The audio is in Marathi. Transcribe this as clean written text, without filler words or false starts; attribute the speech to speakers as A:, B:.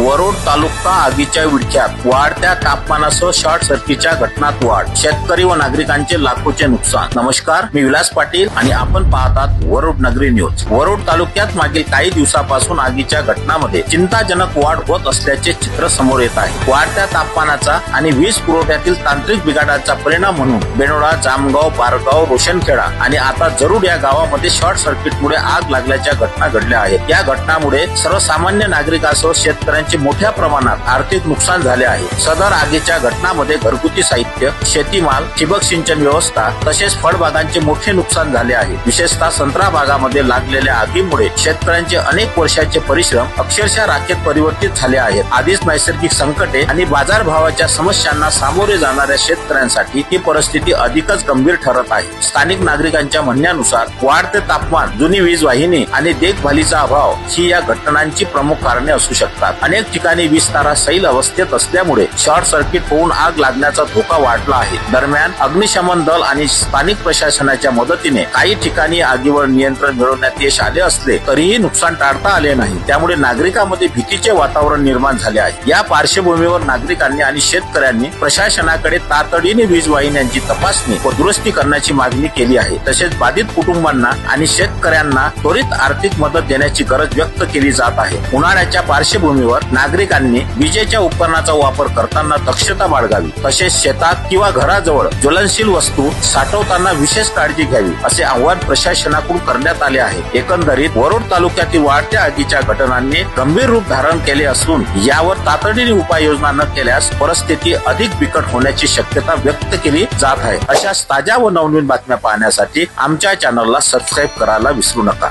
A: वरोड तालुका आगीच्या विळख्यात, वाढत्या तापमानासह शॉर्ट सर्किटच्या घटनात वाढ, शेतकरी व नागरिकांचे लाखोचे नुकसान। नमस्कार, मी विलास पाटील आणि आपण पाहतात वरोड नगरी न्यूज। वरोड तालुक्यात मागील काही दिवसापासून आगीच्या घटनांमध्ये चिंताजनक वाढ होत असल्याचे चित्र समोर येत आहे। वाढत्या तापमानाचा आणि वीज पुरवठ्यातील तांत्रिक बिघाडाचा परिणाम म्हणून बेनोडा, जामगाव, बारगाव, रोशनखेडा आणि आता जरूड या गावामध्ये शॉर्ट सर्किटमुळे आग लागल्याच्या घटना घडल्या आहेत। या घटनामुळे सर्वसामान्य नागरिकांसह शेतकऱ्यांचे मोठ्या प्रमाणात आर्थिक नुकसान झाले आहे। सदर आगीच्या घटनांमध्ये घरगुती साहित्य, शेतीमाल, ठिबक सिंचन व्यवस्था तसेच फळबागांचे मोठे नुकसान झाले आहे। विशेषतः संत्रा बागामध्ये लागलेल्या आगीमुळे शेतकऱ्यांचे अनेक वर्षाचे परिश्रम अक्षरशः राखेत परिवर्तित झाले आहेत। आधीच नैसर्गिक संकटे आणि बाजारभावाच्या समस्यांना सामोरे जाणाऱ्या शेतकऱ्यांसाठी ही परिस्थिती अधिकच गंभीर ठरत आहे। स्थानिक नागरिकांच्या म्हणण्यानुसार वाढते तापमान, जुनी वीज वाहिनी आणि देखभालीचा अभाव ही या घटनांची प्रमुख कारणे असू शकतात। अनेक ठिकाणी वीज तारा सैल अवस्थेत असल्यामुळे शॉर्ट सर्किट होऊन आग लागण्याचा धोका वाढला आहे। दरम्यान अग्निशमन दल आणि स्थानिक प्रशासनाच्या मदतीने काही ठिकाणी आगीवर नियंत्रण मिळवण्यात यश आले असले तरीही नुकसान टाळता आले नाही। त्यामुळे नागरिकांमध्ये भीतीचे वातावरण निर्माण झाले आहे। या पार्श्वभूमीवर नागरिकांनी आणि शेतकऱ्यांनी प्रशासनाकडे तातडीने वीज वाहिन्यांची तपासणी व दुरुस्ती करण्याची मागणी केली आहे। तसेच बाधित कुटुंबांना आणि शेतकऱ्यांना त्वरित आर्थिक मदत देण्याची गरज व्यक्त केली जात आहे। उन्हाळ्याच्या पार्श्वभूमीवर नागरिकांनी विजेच्या उपकरणाचा वापर करताना दक्षता बाळगावी, तसेच शेतात किंवा घराजवळ ज्वलनशील वस्तू साठवताना विशेष काळजी घ्यावी असे आवाहन प्रशासनाकडून करण्यात आले आहे। एकंदरीत वरोड तालुक्यातील वाढत्या आगीच्या घटनांनी गंभीर रूप धारण केले असून यावर तातडीने उपाययोजना न केल्यास परिस्थिती अधिक बिकट होण्याची शक्यता व्यक्त केली जात आहे। अशाच ताज्या व नवनवीन बातम्या पाहण्यासाठी आमच्या चॅनलला सबस्क्राईब करायला विसरू नका।